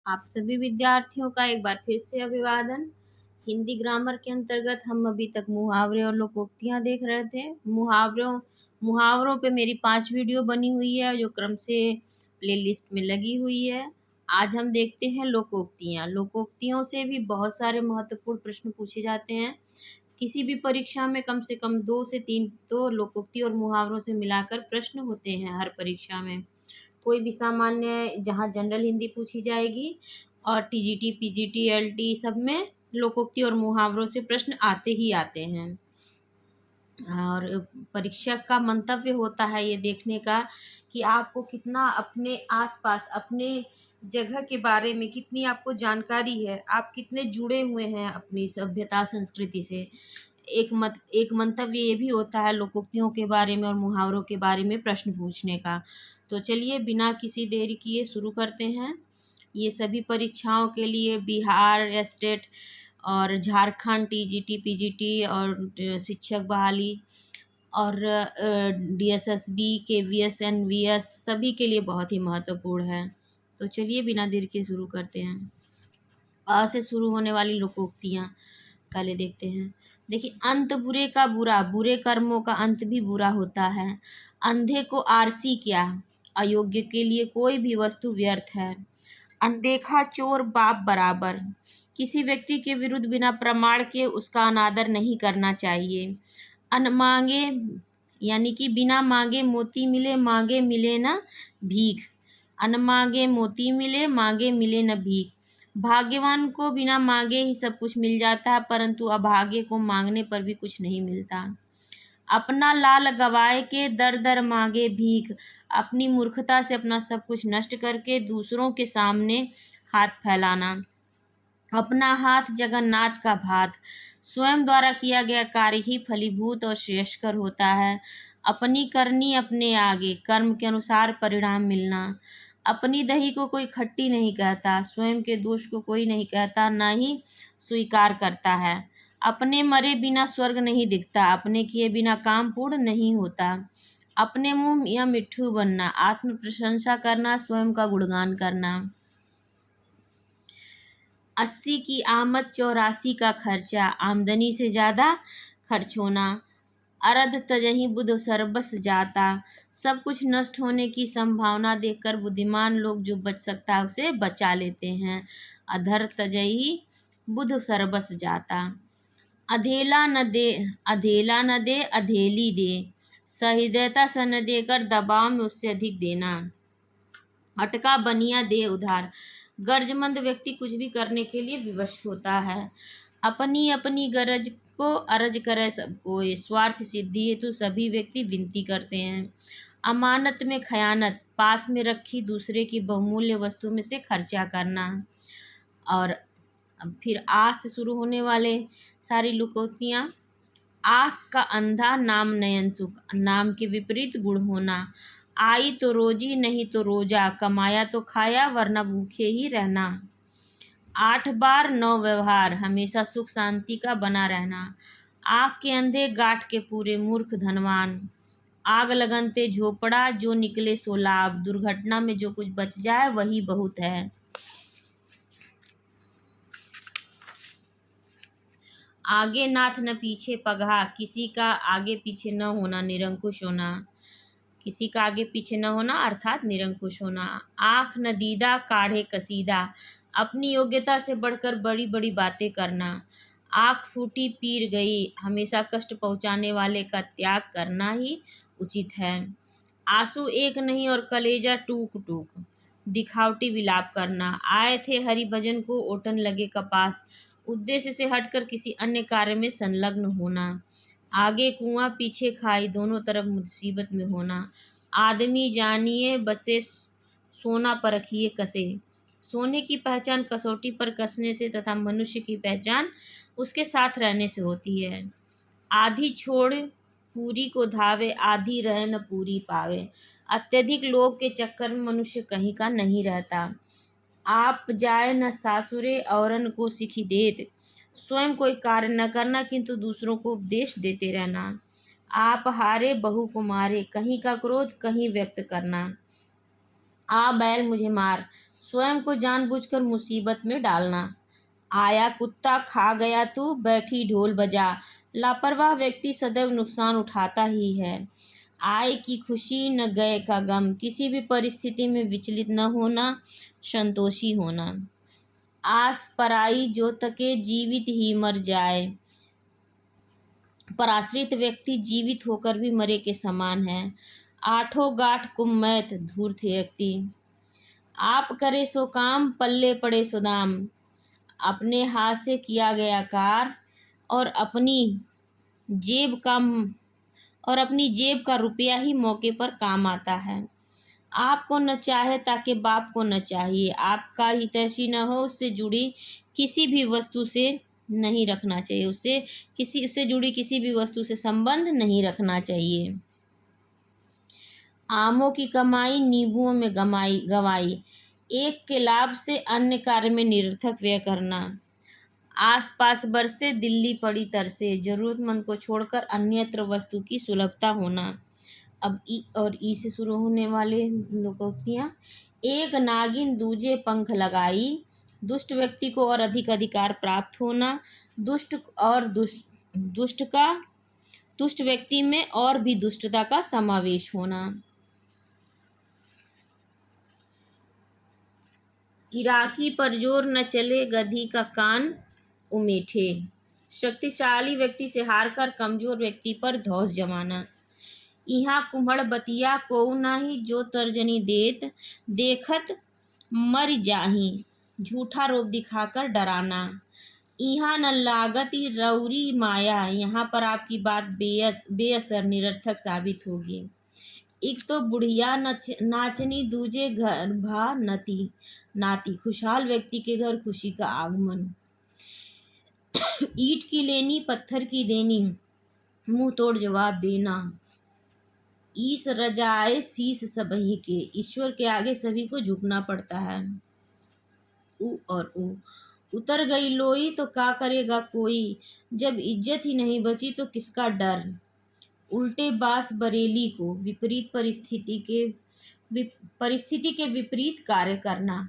आप सभी विद्यार्थियों का एक बार फिर से अभिवादन। हिंदी ग्रामर के अंतर्गत हम अभी तक मुहावरे और लोकोक्तियाँ देख रहे थे। मुहावरों मुहावरों पे मेरी 5 वीडियो बनी हुई है जो क्रम से प्लेलिस्ट में लगी हुई है। आज हम देखते हैं लोकोक्तियाँ। लोकोक्तियों से भी बहुत सारे महत्वपूर्ण प्रश्न पूछे जाते हैं। किसी भी परीक्षा में कम से कम 2 से 3 तो लोकोक्ति और मुहावरों से मिलाकर प्रश्न होते हैं हर परीक्षा में। कोई भी सामान्य जहाँ जनरल हिंदी पूछी जाएगी और टीजीटी, पीजीटी, एलटी सब में लोकोक्ति और मुहावरों से प्रश्न आते ही आते हैं। और परीक्षक का मंतव्य होता है ये देखने का कि आपको कितना अपने आसपास, अपने जगह के बारे में कितनी आपको जानकारी है, आप कितने जुड़े हुए हैं अपनी सभ्यता संस्कृति से। एक मंतव्य ये भी होता है लोकोक्तियों के बारे में और मुहावरों के बारे में प्रश्न पूछने का। तो चलिए बिना किसी देरी किए शुरू करते हैं। ये सभी परीक्षाओं के लिए बिहार स्टेट और झारखंड टीजीटी, पीजीटी और शिक्षक बहाली और डीएसएसबी, केवीएस, एनवीएस सभी के लिए बहुत ही महत्वपूर्ण है। तो चलिए बिना देर के शुरू करते हैं। अ से शुरू होने वाली लोकोक्तियाँ पहले देखते हैं। देखिए, अंत बुरे का बुरा, बुरे कर्मों का अंत भी बुरा होता है। अंधे को आरसी क्या, अयोग्य के लिए कोई भी वस्तु व्यर्थ है। अनदेखा चोर बाप बराबर, किसी व्यक्ति के विरुद्ध बिना प्रमाण के उसका अनादर नहीं करना चाहिए। अनमांगे यानी कि बिना मांगे मोती मिले, मांगे मिले न भीख। अनमांगे मोती मिले, मांगे मिले न भीख। भाग्यवान को बिना मांगे ही सब कुछ मिल जाता है, परंतु अभागे को मांगने पर भी कुछ नहीं मिलता। अपना लाल गवाए के दर दर मांगे भीख, अपनी मूर्खता से अपना सब कुछ नष्ट करके दूसरों के सामने हाथ फैलाना। अपना हाथ जगन्नाथ का भात, स्वयं द्वारा किया गया कार्य ही फलीभूत और श्रेयस्कर होता है। अपनी करनी अपने आगे, कर्म के अनुसार परिणाम मिलना। अपनी दही को कोई खट्टी नहीं कहता, स्वयं के दोष को कोई नहीं कहता, न ही स्वीकार करता है। अपने मरे बिना स्वर्ग नहीं दिखता, अपने किए बिना काम पूर्ण नहीं होता। अपने मुंह या मिट्ठू बनना, आत्म प्रशंसा करना, स्वयं का गुणगान करना। 80 की आमद 84 का खर्चा, आमदनी से ज़्यादा खर्च होना। अरध तजहि बुध सरबस जाता, सब कुछ नष्ट होने की संभावना देखकर बुद्धिमान लोग जो बच सकता है उसे बचा लेते हैं। अधर तजहि बुध सरबस जाता। अधेला न दे, अधेला न दे, अधेली दे। सहृदयता से न देकर दबाव में उससे अधिक देना। अटका बनिया दे उधार, गर्जमंद व्यक्ति कुछ भी करने के लिए विवश होता है। अपनी अपनी गरज को अरज करे सबको, ये स्वार्थ सिद्धि हेतु सभी व्यक्ति विनती करते हैं। अमानत में खयानत, पास में रखी दूसरे की बहुमूल्य वस्तु में से खर्चा करना। और अब फिर आ से शुरू होने वाले सारी लोकोक्तियाँ। आँख का अंधा नाम नयन सुख, नाम के विपरीत गुण होना। आई तो रोजी नहीं तो रोजा, कमाया तो खाया वरना भूखे ही रहना। 8 बार 9 व्यवहार, हमेशा सुख शांति का बना रहना। आँख के अंधे गांठ के पूरे, मूर्ख धनवान। आग लगनते झोपड़ा, जो निकले सो लाभ, दुर्घटना में जो कुछ बच जाए वही बहुत है। आगे नाथ न पीछे पगहा, किसी का आगे पीछे न होना, निरंकुश होना। किसी का आगे पीछे न होना अर्थात निरंकुश होना। आँख न दीदा काढ़े कसीदा, अपनी योग्यता से बढ़कर बड़ी बड़ी बातें करना। आँख फूटी पीर गई, हमेशा कष्ट पहुँचाने वाले का त्याग करना ही उचित है। आंसू एक नहीं और कलेजा टूक टूक, दिखावटी विलाप करना। आए थे हरि भजन को, ओटन लगे कपास, उद्देश्य से हटकर किसी अन्य कार्य में संलग्न होना। आगे कुआं पीछे खाई, दोनों तरफ मुसीबत में होना। आदमी जानिए बसे, सोना परखिए कसे। सोने की पहचान कसौटी पर कसने से तथा मनुष्य की पहचान उसके साथ रहने से होती है। आधी छोड़ पूरी को धावे, आधी रह न पूरी पावे। अत्यधिक लोभ के चक्कर में मनुष्य कहीं का नहीं रहता। आप जाए न सासुरे, औरन को सिखी देत। स्वयं कोई कार्य न करना किंतु दूसरों को उपदेश देते रहना। आप हारे बहू को मारे, कहीं का क्रोध कहीं व्यक्त करना। आ बैल मुझे मार, स्वयं को जानबूझकर मुसीबत में डालना। आया कुत्ता खा गया तू, बैठी ढोल बजा। लापरवाह व्यक्ति सदैव नुकसान उठाता ही है। आए की खुशी न गए का गम, किसी भी परिस्थिति में विचलित न होना, संतोषी होना। आस पराई जो तके, जीवित ही मर जाए। पराश्रित व्यक्ति जीवित होकर भी मरे के समान है। आठों गांठ कुमैत धूर्त व्यक्ति। आप करे सो काम, पल्ले पड़े सो दाम। अपने हाथ से किया गया कार्य और अपनी जेब का रुपया ही मौके पर काम आता है। आपको न चाहे ताकि बाप को न चाहिए। आपका हितैषी न हो, उससे जुड़ी किसी भी वस्तु से नहीं रखना चाहिए। उससे जुड़ी किसी भी वस्तु से संबंध नहीं रखना चाहिए। आमों की कमाई नींबुओं में गवाई। एक के लाभ से अन्य कार्य में निरर्थक व्यय करना। आसपास बरसे, दिल्ली पड़ी तरसे। जरूरतमंद को छोड़कर अन्यत्र वस्तु की सुलभता होना। अब ई से शुरू होने वाले लोकोक्तियाँ। एक नागिन दूजे पंख लगाई। दुष्ट व्यक्ति को और अधिक अधिकार प्राप्त होना। दुष्ट व्यक्ति में और भी दुष्टता का समावेश होना। इराकी पर जोर न चले, गधी का कान उमेठे। शक्तिशाली व्यक्ति से हारकर कमजोर व्यक्ति पर धौंस जमाना। इहाँ कुम्हड़ बतिया कोऊ नाही, जो तर्जनी देखत मर जाही। झूठा रूप दिखाकर डराना। इहाँ न लागती रउरी माया, यहाँ पर आपकी बात बेअसर निरर्थक साबित होगी। एक तो बुढ़िया नाचनी, दूजे घर भा नाती। खुशहाल व्यक्ति के घर खुशी का आगमन। ईंट की लेनी, पत्थर की देनी, मुंह तोड़ जवाब देना। ईस रजाए शीस सबही के, ईश्वर के आगे सभी को झुकना पड़ता है। उतर गई लोई तो क्या करेगा कोई, जब इज्जत ही नहीं बची तो किसका डर। उल्टे बास बरेली को, विपरीत परिस्थिति के विपरीत कार्य करना।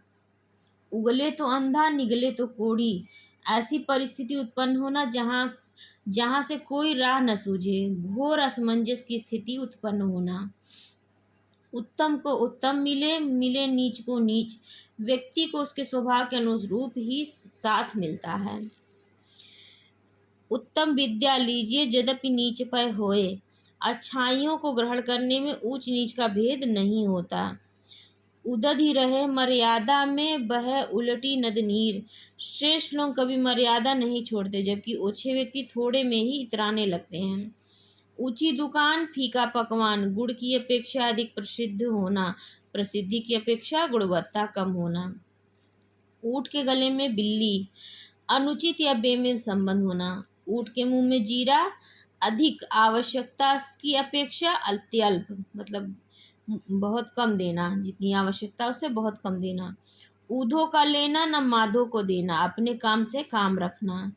उगले तो अंधा, निगले तो कोढ़ी। ऐसी परिस्थिति उत्पन्न होना जहाँ से कोई राह न सूझे। घोर असमंजस की स्थिति उत्पन्न होना। उत्तम को उत्तम मिले नीच को नीच। व्यक्ति को उसके स्वभाव के अनुरूप ही साथ मिलता है। उत्तम विद्या लीजिए, यद्यपि नीच पर होए। अच्छाइयों को ग्रहण करने में ऊंच नीच का भेद नहीं होता। उदद ही रहे मर्यादा में, बह उलटी नद नीर। श्रेष्ठ लोग कभी मर्यादा नहीं छोड़ते, जबकि ओछे व्यक्ति थोड़े में ही इतराने लगते हैं। ऊंची दुकान, फीका पकवान। गुड़ की अपेक्षा अधिक प्रसिद्ध होना, प्रसिद्धि की अपेक्षा गुणवत्ता कम होना। ऊंट के गले में बिल्ली, अनुचित या बेमेल संबंध होना। ऊंट के मुंह में जीरा, अधिक आवश्यकता की अपेक्षा अत्यल्प, मतलब बहुत कम देना, जितनी आवश्यकता उससे बहुत कम देना। ऊधो का लेना, न माधो को देना, अपने काम से काम रखना।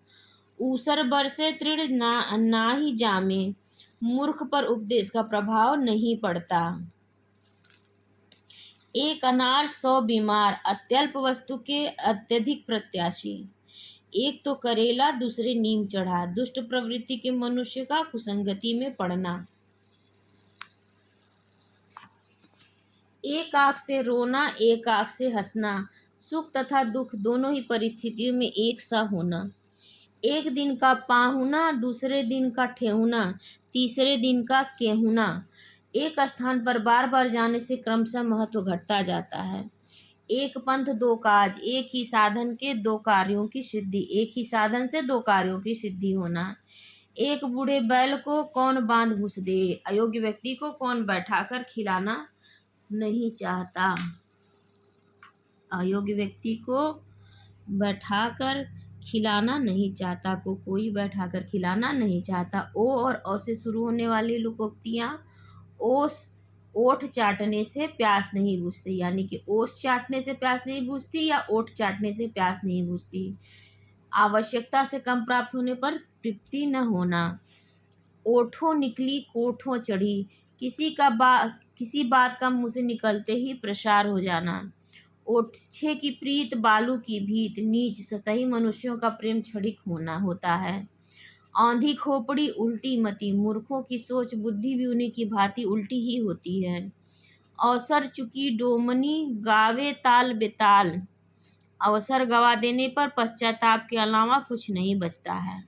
ऊसर बरसे तृण ना ही जामे, मूर्ख पर उपदेश का प्रभाव नहीं पड़ता। एक अनार 100 बीमार, अत्यल्प वस्तु के अत्यधिक प्रत्याशी। एक तो करेला, दूसरे नीम चढ़ा। दुष्ट प्रवृत्ति के मनुष्य का कुसंगति में पड़ना। एक आंख से रोना, एक आंख से हंसना। सुख तथा दुख दोनों ही परिस्थितियों में एक सा होना। एक दिन का पाहुना, दूसरे दिन का ठेहुना, तीसरे दिन का केहुना। एक स्थान पर बार बार जाने से क्रमशः महत्व घटता जाता है। एक पंथ दो काज, एक ही साधन से दो कार्यों की सिद्धि होना। एक बूढ़े बैल को कौन बांध घुस दे, अयोग्य व्यक्ति को कौन बैठाकर खिलाना नहीं चाहता। अयोग्य व्यक्ति को बैठाकर खिलाना नहीं चाहता, कोई बैठाकर खिलाना नहीं चाहता। ओ और औ से शुरू होने वाली लोकोक्तियाँ। ओठ चाटने से प्यास नहीं बुझती, यानी कि ओस चाटने से प्यास नहीं बुझती या ओठ चाटने से प्यास नहीं बुझती। आवश्यकता से कम प्राप्त होने पर तृप्ति न होना। ओठों निकली कोठों चढ़ी, किसी बात का मुंह से निकलते ही प्रसार हो जाना। ओछे की प्रीत बालू की भीत, नीच सतही मनुष्यों का प्रेम क्षणिक होना होता है। औंधी खोपड़ी उल्टी मति, मूर्खों की सोच बुद्धि भी उन्हीं की भांति उल्टी ही होती है। अवसर चुकी डोमनी गावे ताल बेताल, अवसर गवा देने पर पश्चाताप के अलावा कुछ नहीं बचता है।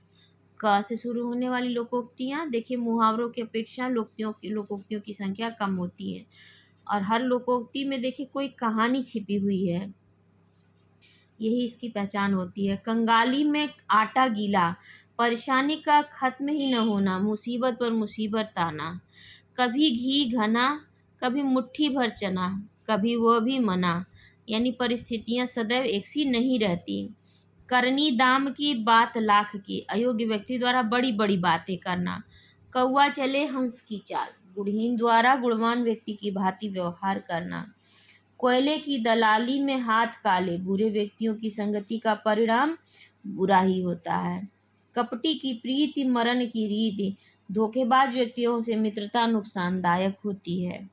क से शुरू होने वाली लोकोक्तियाँ देखिए, मुहावरों की अपेक्षा लोकोक्तियों की संख्या कम होती है और हर लोकोक्ति में देखिए कोई कहानी छिपी हुई है, यही इसकी पहचान होती है। कंगाली में आटा गीला, परेशानी का खत्म ही न होना, मुसीबत पर मुसीबत ताना, कभी घी घना कभी मुट्ठी भर चना, कभी वह भी मना, यानी परिस्थितियां सदैव एक सी नहीं रहती। करनी दाम की बात लाख की, अयोग्य व्यक्ति द्वारा बड़ी बड़ी बातें करना। कौआ चले हंस की चाल, गुणहीन द्वारा गुणवान व्यक्ति की भांति व्यवहार करना। कोयले की दलाली में हाथ काले, बुरे व्यक्तियों की संगति का परिणाम बुरा ही होता है। कपटी की प्रीति मरण की रीति, धोखेबाज व्यक्तियों से मित्रता नुकसानदायक होती है।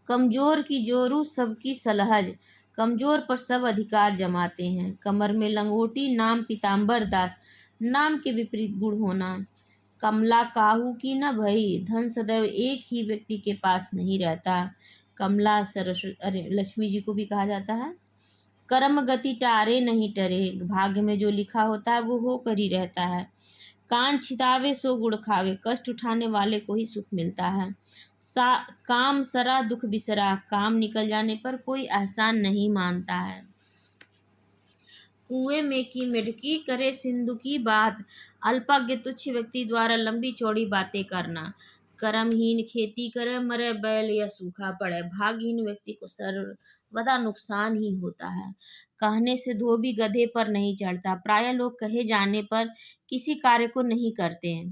कमजोर की जोरू सबकी सलहज, कमजोर पर सब अधिकार जमाते हैं। कमर में लंगोटी नाम पीताम्बर दास, नाम के विपरीत गुण होना। कमला काहू की न भई, धन सदैव एक ही व्यक्ति के पास नहीं रहता। कमला सरस्वती लक्ष्मी जी को भी कहा जाता है। कर्म गति टारे नहीं टरे, भाग्य में जो लिखा होता है वो होकर ही रहता है। कान छितावे सो गुड़ खावे, कष्ट उठाने वाले को ही सुख मिलता है। काम सरा दुख बिसरा, काम निकल जाने पर कोई एहसान नहीं मानता है। कुएं में की मिटकी करे सिंधु की बात, अल्पज्ञ तुच्छ व्यक्ति द्वारा लंबी चौड़ी बातें करना। कर्महीन खेती करे मरे बैल या सूखा पड़े, भाग्यहीन व्यक्ति को सर्वदा नुकसान ही होता है। कहने से धोबी गधे पर नहीं चढ़ता, प्रायः लोग कहे जाने पर किसी कार्य को नहीं करते हैं।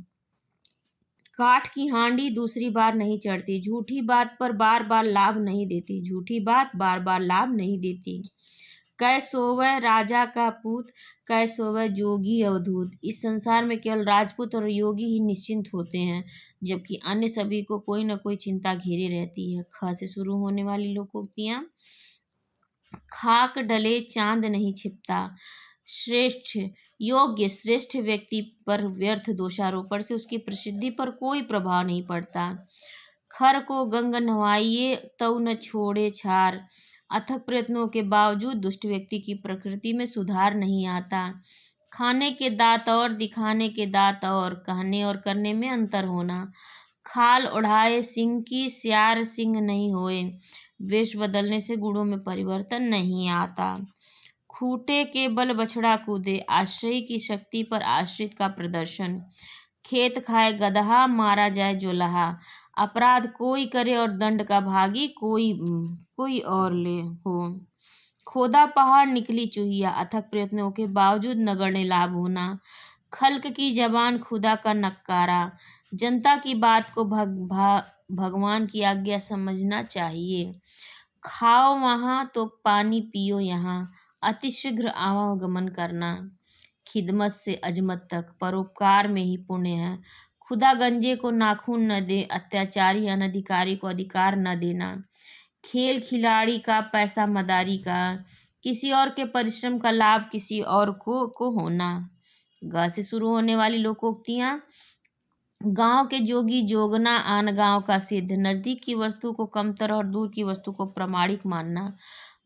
काठ की हांडी दूसरी बार नहीं चढ़ती, झूठी बात पर बार बार लाभ नहीं देती, झूठी बात बार बार लाभ नहीं देती। कै सोवै राजा का पूत, कै सोवै जोगी अवधूत, इस संसार में केवल राजपूत और योगी ही निश्चिंत होते हैं, जबकि अन्य सभी को कोई न कोई चिंता घेरे रहती है। ख से शुरू होने वाली लोकोक्तियाँ। खाक डले चांद नहीं छिपता, श्रेष्ठ योग्य श्रेष्ठ व्यक्ति पर व्यर्थ दोषारोपण से उसकी प्रसिद्धि पर कोई प्रभाव नहीं पड़ता। खर को गंग नहवाइए तौ न छोड़े छार, अथक प्रयत्नों के बावजूद दुष्ट व्यक्ति की प्रकृति में सुधार नहीं आता। खाने के दांत और दिखाने के दांत और, कहने और करने में अंतर होना। खाल ओढ़ाए सिंह की सियार सिंह नहीं होए, वेश बदलने से गुणों में परिवर्तन नहीं आता। खूंटे के बल बछड़ा कूदे, आश्रय की शक्ति पर आश्रित का प्रदर्शन। खेत खाए गदहा मारा जाए जोलहा, अपराध कोई करे और दंड का भागी कोई और ले हो। खोदा पहाड़ निकली चूहिया, अथक प्रयत्नों के बावजूद नगण्य लाभ होना। खल्क की जबान खुदा का नक्कारा, जनता की बात को भगवान की आज्ञा समझना चाहिए। खाओ वहाँ तो पानी पियो यहाँ, अतिशीघ्र आवागमन करना। खिदमत से अजमत तक परोपकार में ही पुण्य है। खुदा गंजे को नाखून न दे, अत्याचारी अनधिकारी को अधिकार न देना। खेल खिलाड़ी का पैसा मदारी का, किसी और के परिश्रम का लाभ किसी और को होना। ग से शुरू होने वाली लोकोक्तियाँ। गांव के जोगी जोगना, आन गांव का सिद्ध, नजदीक की वस्तु को कमतर और दूर की वस्तु को प्रामाणिक मानना।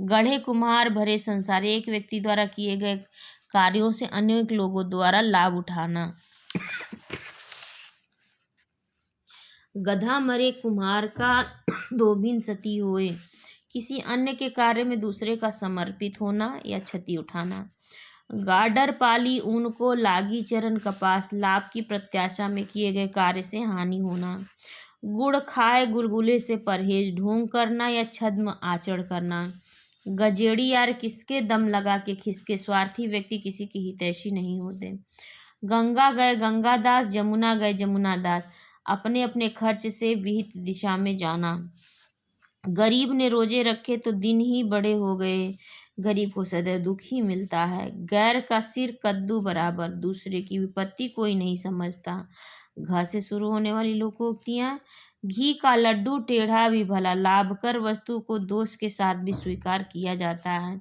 गढ़े कुम्हार भरे संसार, एक व्यक्ति द्वारा किए गए कार्यों से अनेक लोगों द्वारा लाभ उठाना। गधा मरे कुम्हार का, दो भिन्न सती होए, किसी अन्य के कार्य में दूसरे का समर्पित होना या क्षति उठाना। गाडर पाली ऊन को लागी चरण कपास, लाभ की प्रत्याशा में किए गए कार्य से हानि होना। गुड़ खाए गुलगुले से परहेज, ढोंग करना या छद्म आचरण करना। गजेड़ी यार किसके दम लगा के खिसके, स्वार्थी व्यक्ति किसी के हितैषी नहीं होते। गंगा गए गंगादास, जमुना गए जमुनादास, अपने अपने खर्च से विहित दिशा में जाना। गरीब ने रोजे रखे तो दिन ही बड़े हो गए, गरीब को सदैव दुख ही मिलता है। गैर का सिर कद्दू बराबर, दूसरे की विपत्ति कोई नहीं समझता। घ से शुरू होने वाली लोकोक्तियाँ। घी का लड्डू टेढ़ा भी भला, लाभकर वस्तु को दोष के साथ भी स्वीकार किया जाता है।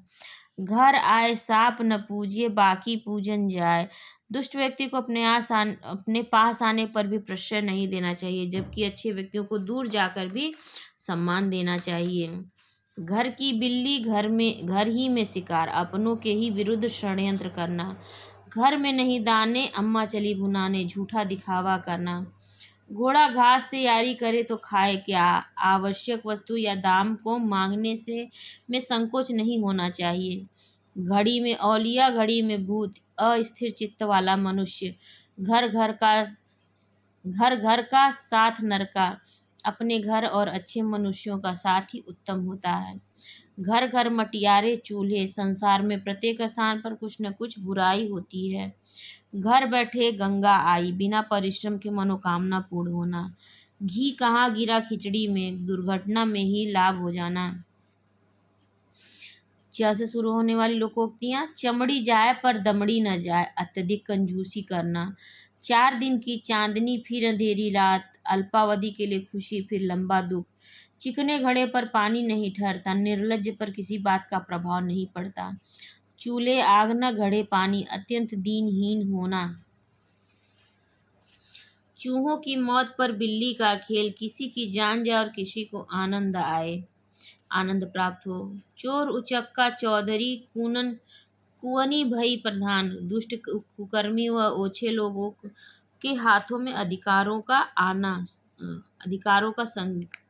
घर आए सांप न पूजिए, बाकी पूजन जाए। दुष्ट व्यक्ति को अपने पास आने पर भी प्रश्रय नहीं देना चाहिए, जबकि अच्छे व्यक्तियों को दूर जाकर भी सम्मान देना चाहिए। घर की बिल्ली घर ही में शिकार, अपनों के ही विरुद्ध षड्यंत्र करना। घर में नहीं दाने, अम्मा चली भुनाने, झूठा दिखावा करना। घोड़ा घास से यारी करे तो खाए क्या, आवश्यक वस्तु या दाम को मांगने से में संकोच नहीं होना चाहिए। घड़ी में औलिया, घड़ी में भूत, अस्थिर चित्त वाला मनुष्य, घर घर का घर का साथ नर का, अपने घर और अच्छे मनुष्यों का साथ ही उत्तम होता है। घर घर मटियारे चूल्हे, संसार में प्रत्येक स्थान पर कुछ न कुछ बुराई होती है। घर बैठे गंगा आई, बिना परिश्रम के मनोकामना पूर्ण होना। घी कहाँ गिरा खिचड़ी में, दुर्घटना में ही लाभ हो जाना। च से शुरू होने वाली लोकोक्तियाँ। चमड़ी जाए पर दमड़ी न जाए, अत्यधिक कंजूसी करना। 4 दिन की चांदनी फिर अंधेरी रात, अल्पावधि के लिए खुशी फिर लंबा दुख। चिकने घड़े पर पानी नहीं ठहरता, निर्लज्ज पर किसी बात का प्रभाव नहीं पड़ता। चूल्हे आग न घड़े पानी, अत्यंत दीनहीन होना। चूहों की मौत पर बिल्ली का खेल, किसी की जान जाए और किसी को आनंद प्राप्त हो। चोर उचक्का चौधरी, कुअनी भई प्रधान। दुष्ट कुकर्मी व ओछे लोगों के हाथों में अधिकारों का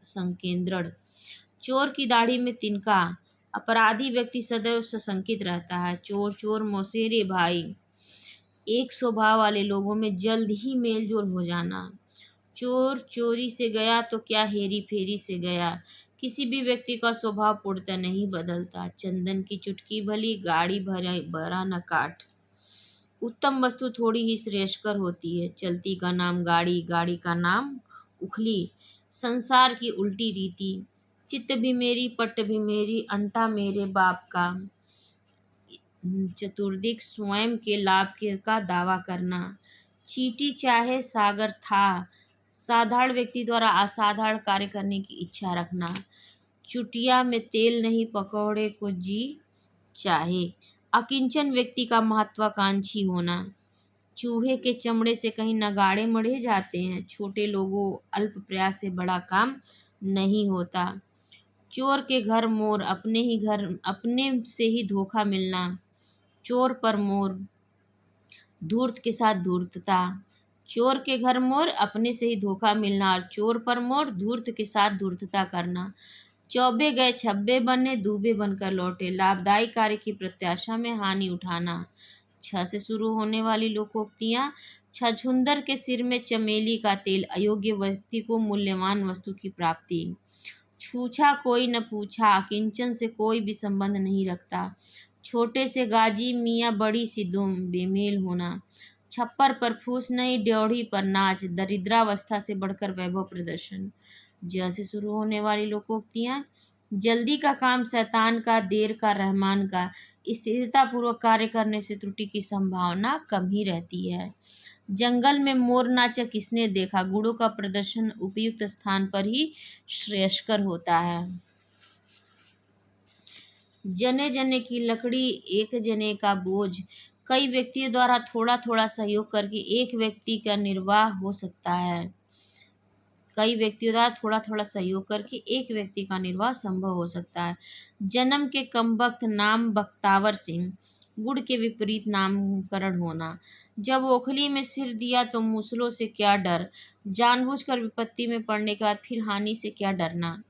संकेंद्रण। चोर की दाढ़ी में तिनका, अपराधी व्यक्ति सदैव सशंकित रहता है। चोर चोर मौसेरे भाई, एक स्वभाव वाले लोगों में जल्द ही मेल जोल हो जाना। चोर चोरी से गया तो क्या हेरी फेरी से गया। किसी भी व्यक्ति का स्वभाव पूर्णतः नहीं बदलता। चंदन की चुटकी भली, गाड़ी भरा न काठ। उत्तम वस्तु थोड़ी ही श्रेयस्कर होती है। चलती का नाम गाड़ी, गाड़ी का नाम उखली। संसार की उल्टी रीति, चित्त भी मेरी पट्ट भी मेरी, अंटा मेरे बाप का। चतुर्दिक, स्वयं के लाभ का दावा करना। चींटी चाहे सागर था, साधारण व्यक्ति द्वारा असाधारण कार्य करने की इच्छा रखना। चुटिया में तेल नहीं, पकौड़े को जी चाहे। अकिंचन व्यक्ति का महत्वाकांक्षी होना। चूहे के चमड़े से कहीं नगाड़े मढ़े जाते हैं। छोटे लोगों, अल्प प्रयास से बड़ा काम नहीं होता। चोर के घर मोर, अपने से ही धोखा मिलना। चोर पर मोर, धूर्त के साथ धूर्तता। चोर के घर मोर, अपने से ही धोखा मिलना, और चोर पर मोर, धूर्त के साथ धूर्तता करना। चौबे गए छब्बे बनने, दूबे बनकर लौटे। लाभदायी कार्य की प्रत्याशा में हानि उठाना। छ से शुरू होने वाली लोकोक्तियाँ। छछूंदर के सिर में चमेली का तेल, अयोग्य व्यक्ति को मूल्यवान वस्तु की प्राप्ति। छूछा कोई न पूछा, किंचन से कोई भी संबंध नहीं रखता। छोटे से गाजी मियाँ, बड़ी सी दुम, बेमेल होना। छप्पर पर फूस नहीं, ड्योढ़ी पर नाच, दरिद्रावस्था से बढ़कर वैभव प्रदर्शन। जैसे शुरू होने वाली लोकोक्तियाँ। जल्दी का काम शैतान का, देर का रहमान का। स्थिरता पूर्वक कार्य करने से त्रुटि की संभावना कम ही रहती है। जंगल में मोर नाचा किसने देखा, गुणों का प्रदर्शन उपयुक्त स्थान पर ही श्रेयस्कर होता है। जने जने की लकड़ी, एक जने का बोझ। कई व्यक्तियों द्वारा थोड़ा थोड़ा सहयोग करके एक व्यक्ति का निर्वाह हो सकता है। कई व्यक्तियों द्वारा थोड़ा थोड़ा सहयोग करके एक व्यक्ति का निर्वाह संभव हो सकता है। जन्म के कमबख्त, नाम बख्तावर सिंह। गुड़ के विपरीत नामकरण होना। जब ओखली में सिर दिया तो मूसलों से क्या डर, जानबूझकर विपत्ति में पड़ने के बाद फिर हानि से क्या डरना।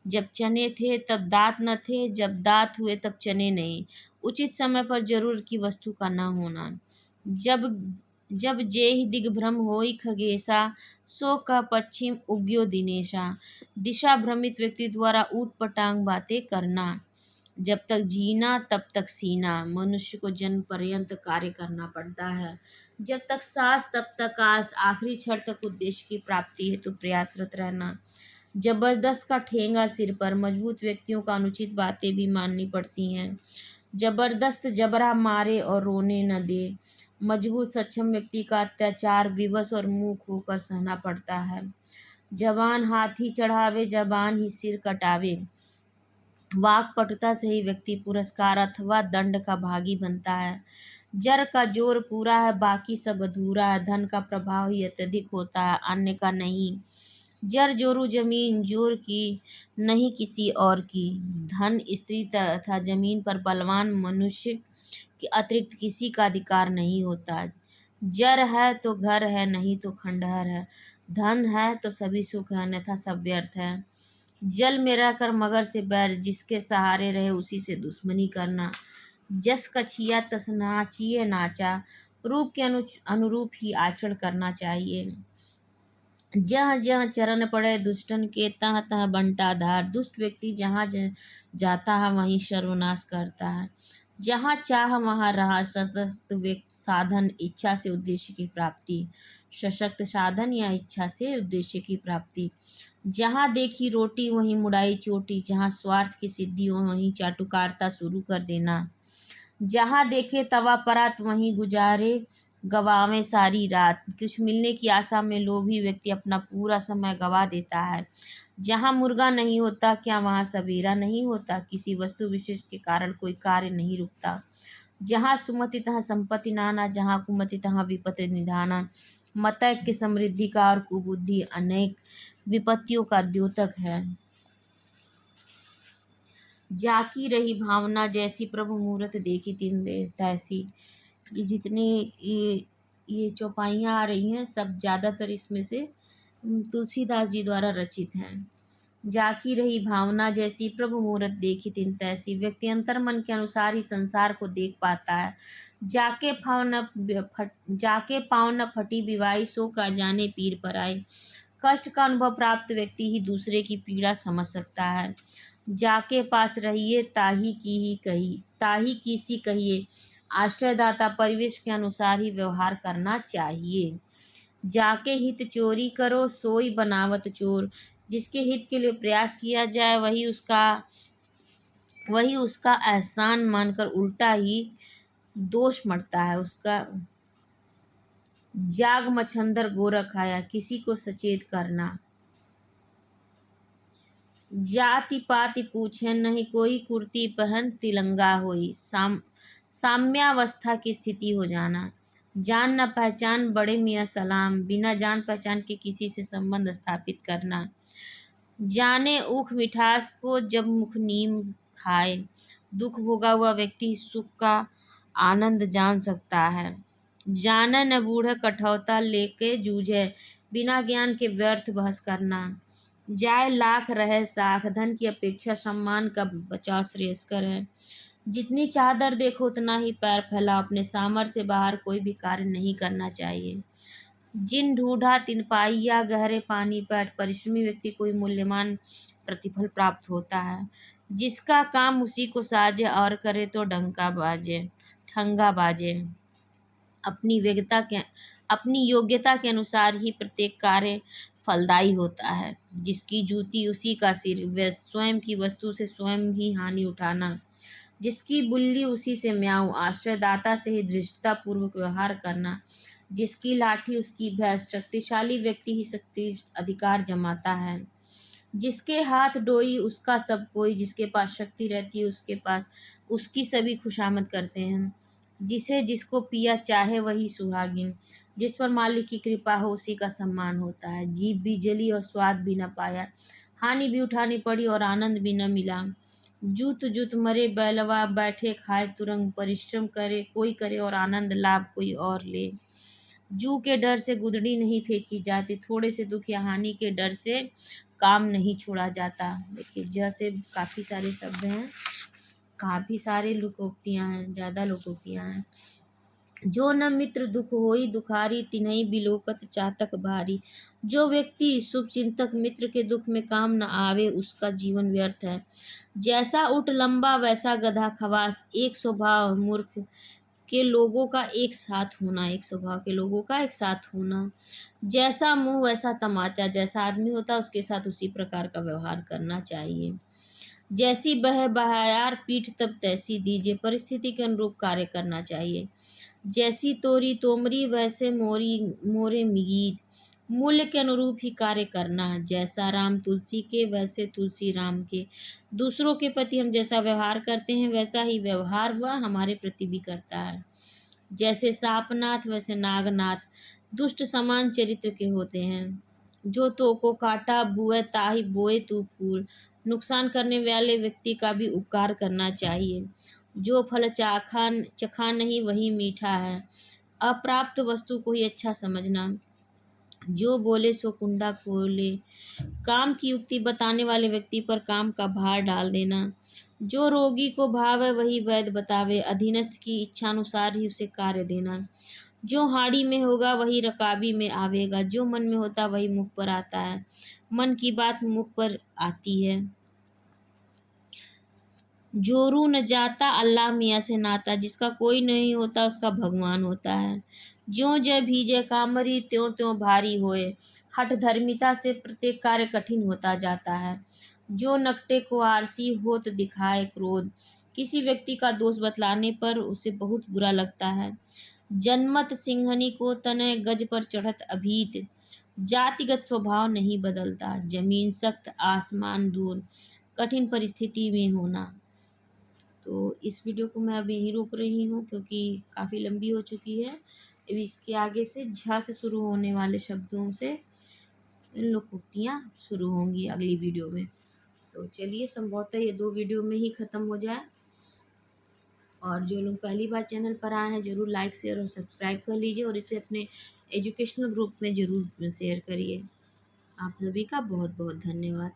जब चने थे तब दांत न थे, जब दांत हुए तब चने नहीं। उचित समय पर जरूर की वस्तु का न होना। जब जब जेहि दिग्भ्रम होई खगेशा, सो कह पश्चिम उग्यो दिनेशा। दिशा भ्रमित व्यक्ति द्वारा ऊट पटांग बातें करना। जब तक जीना तब तक सीना, मनुष्य को जन्म पर्यंत कार्य करना पड़ता है। जब तक सांस तब तक आस, आखिरी क्षण तक उद्देश्य की प्राप्ति है तो प्रयासरत रहना। जबरदस्त का ठेंगा सिर पर, मजबूत व्यक्तियों का अनुचित बातें भी माननी पड़ती हैं। जबरदस्त जबरा मारे और रोने न दे। मजबूत सक्षम व्यक्ति का अत्याचार विवश और मूक होकर सहना पड़ता है। जबान हाथी चढ़ावे, जबान ही सिर कटावे। वाक पटुता से ही व्यक्ति पुरस्कार अथवा दंड का भागी बनता है। जर का जोर पूरा है, बाकी सब अधूरा है। धन का प्रभाव ही अत्यधिक होता है, अन्य का नहीं। जर जोरू जमीन जोर की, नहीं किसी और की। धन, स्त्री तथा जमीन पर बलवान मनुष्य के अतिरिक्त किसी का अधिकार नहीं होता। जर है तो घर है, नहीं तो खंडहर है। धन है तो सभी सुख है, अन्यथा सब व्यर्थ है। जल में रहकर मगर से बैर, जिसके सहारे रहे उसी से दुश्मनी करना। जस कछिया तस नाचिए नाचा, रूप के अनुरूप ही आचरण करना चाहिए। जहाँ जहाँ चरण पड़े दुष्टन के, तहाँ तहाँ बंटा धार। दुष्ट व्यक्ति जहाँ जाता है वहीं सर्वनाश करता है। जहाँ चाह वहाँ रहा। सशक्त साधन, इच्छा से उद्देश्य की प्राप्ति। सशक्त साधन या इच्छा से उद्देश्य की प्राप्ति। जहाँ देखी रोटी वहीं मुड़ाई चोटी। जहाँ स्वार्थ की सिद्धि वहीं चाटुकारिता शुरू कर देना। जहाँ देखे तवा परात वहीं गुजारे गवावे सारी रात। कुछ मिलने की आशा में लोभी व्यक्ति अपना पूरा समय गवा देता है। जहाँ मुर्गा नहीं होता क्या वहाँ सवेरा नहीं होता। किसी वस्तु विशेष के कारण कोई कार्य नहीं रुकता। जहाँ सुमति तहाँ संपत्ति नाना, जहाँ कुमति तहाँ विपत्ति निधाना। मतैक्य समृद्धि का और कुबुद्धि अनेक विपत्तियों का द्योतक है। जाकी रही भावना जैसी, प्रभु मूरत देखी तिन तैसी। ये जितनी ये चौपाइयाँ आ रही हैं सब ज़्यादातर इसमें से तुलसीदास जी द्वारा रचित हैं। जाकी रही भावना जैसी, प्रभु मूरत देखी तिन तैसी। व्यक्ति अंतर मन के अनुसार ही संसार को देख पाता है। जाके पाँव न फटी विवाई, सो का जाने पीर पर आई। कष्ट का अनुभव प्राप्त व्यक्ति ही दूसरे की पीड़ा समझ सकता है। जाके पास रहिए ताही की सी कहिए। आश्रयदाता परिवेश के अनुसार ही व्यवहार करना चाहिए। जाके हित चोरी करो, सोई बनावत चोर। जिसके हित के लिए प्रयास किया जाए वही उसका एहसान मानकर उल्टा ही दोष मढ़ता है उसका। जाग मच्छंदर गोरख आया, किसी को सचेत करना। जाति पाति पूछे नहीं कोई, कुर्ती पहन तिलंगा होई। साम्यावस्था की स्थिति हो जाना। जान न पहचान बड़े मियाँ सलाम, बिना जान पहचान के किसी से संबंध स्थापित करना। जाने ऊख मिठास को जब मुख नीम खाए। दुख भोगा हुआ व्यक्ति सुख का आनंद जान सकता है। जाना न बूढ़ कठौता लेके जूझे, बिना ज्ञान के व्यर्थ बहस करना। जाए लाख रहे साख, धन की अपेक्षा सम्मान का बचाव श्रेयस्कर है। जितनी चादर देखो उतना ही पैर फैलाओ, अपने सामर्थ्य से बाहर कोई भी कार्य नहीं करना चाहिए। जिन ढूंढा तिन पाइया, गहरे पानी पैठ। परिश्रमी व्यक्ति को ही मूल्यवान प्रतिफल प्राप्त होता है। जिसका काम उसी को साजे, और करे तो ठंगा बाजे। अपनी योग्यता के अनुसार ही प्रत्येक कार्य फलदायी होता है। जिसकी जूती उसी का सिर, वह स्वयं की वस्तु से स्वयं ही हानि उठाना। जिसकी बुल्ली उसी से म्याऊं, आश्रयदाता से ही धृष्टता पूर्वक व्यवहार करना। जिसकी लाठी उसकी भैंस, शक्तिशाली व्यक्ति ही शक्ति अधिकार जमाता है। जिसके हाथ डोई उसका सब कोई, जिसके पास शक्ति रहती है उसके पास उसकी सभी खुशामद करते हैं। जिसे जिसको पिया चाहे वही सुहागिन, जिस पर मालिक की कृपा हो उसी का सम्मान होता है। जीभ भी जली और स्वाद भी न पाया, हानि भी उठानी पड़ी और आनंद भी न मिला। जूत जूत मरे बैलवा, बैठे खाए तुरंग। परिश्रम करे कोई करे और आनंद लाभ कोई और ले। जू के डर से गुदड़ी नहीं फेंकी जाती, थोड़े से दुख या हानि के डर से काम नहीं छोड़ा जाता। देखिए जैसे काफ़ी सारे शब्द हैं, काफ़ी सारे लोकोक्तियाँ हैं, ज़्यादा लोकोक्तियाँ हैं। जो न मित्र दुख होई दुखारी, तिन्हई बिलोकत चातक भारी। जो व्यक्ति शुभ चिंतक मित्र के दुख में काम न आवे उसका जीवन व्यर्थ है। जैसा ऊँट लंबा वैसा गधा खवास, एक स्वभाव मूर्ख के लोगों का एक साथ होना। एक स्वभाव के लोगों का एक साथ होना। जैसा मुंह वैसा तमाचा, जैसा आदमी होता है उसके साथ उसी प्रकार का व्यवहार करना चाहिए। जैसी बहायार पीठ तब तैसी दीजिए, परिस्थिति के अनुरूप कार्य करना चाहिए। जैसी तोरी तोमरी वैसे मोरे मीत, मूल्य के अनुरूप ही कार्य करना, जैसा राम तुलसी के वैसे तुलसी राम के। दूसरों के प्रति हम जैसा व्यवहार करते हैं वैसा ही व्यवहार वह हमारे प्रति भी करता है। जैसे सापनाथ वैसे नागनाथ दुष्ट समान चरित्र के होते हैं। जो तो को काटा बुए ताहि बोए तू फूल। नुकसान करने वाले व्यक्ति का भी उपकार करना चाहिए। जो फल चखा नहीं वही मीठा है। अप्राप्त वस्तु को ही अच्छा समझना। जो बोले सो कुंडा खोले। काम की युक्ति बताने वाले व्यक्ति पर काम का भार डाल देना। जो रोगी को भाव है वही वैद्य बतावे। अधीनस्थ की इच्छानुसार ही उसे कार्य देना। जो हाड़ी में होगा वही रकाबी में आवेगा। जो मन में होता वही मुख पर आता है। मन की बात मुख पर आती है। जोरू न जाता अल्लाह मियाँ से नाता। जिसका कोई नहीं होता उसका भगवान होता है। ज्यों जय भीजे कामरी त्यों त्यों भारी होए। हठ धर्मिता से प्रत्येक कार्य कठिन होता जाता है। जो नकटे को आरसी होत दिखाए क्रोध। किसी व्यक्ति का दोष बतलाने पर उसे बहुत बुरा लगता है। जन्मत सिंहनी को तने गज पर चढ़त अभीत। जातिगत स्वभाव नहीं बदलता। जमीन सख्त आसमान दूर। कठिन परिस्थिति में होना। तो इस वीडियो को मैं अब यहीं रोक रही हूँ क्योंकि काफ़ी लंबी हो चुकी है। अब इसके आगे से झ से शुरू होने वाले शब्दों से लोकोक्तियाँ शुरू होंगी अगली वीडियो में। तो चलिए संभवतः ये 2 वीडियो में ही ख़त्म हो जाए। और जो लोग पहली बार चैनल पर आए हैं ज़रूर लाइक शेयर और सब्सक्राइब कर लीजिए और इसे अपने एजुकेशनल ग्रुप में ज़रूर शेयर करिए। आप सभी का बहुत बहुत धन्यवाद।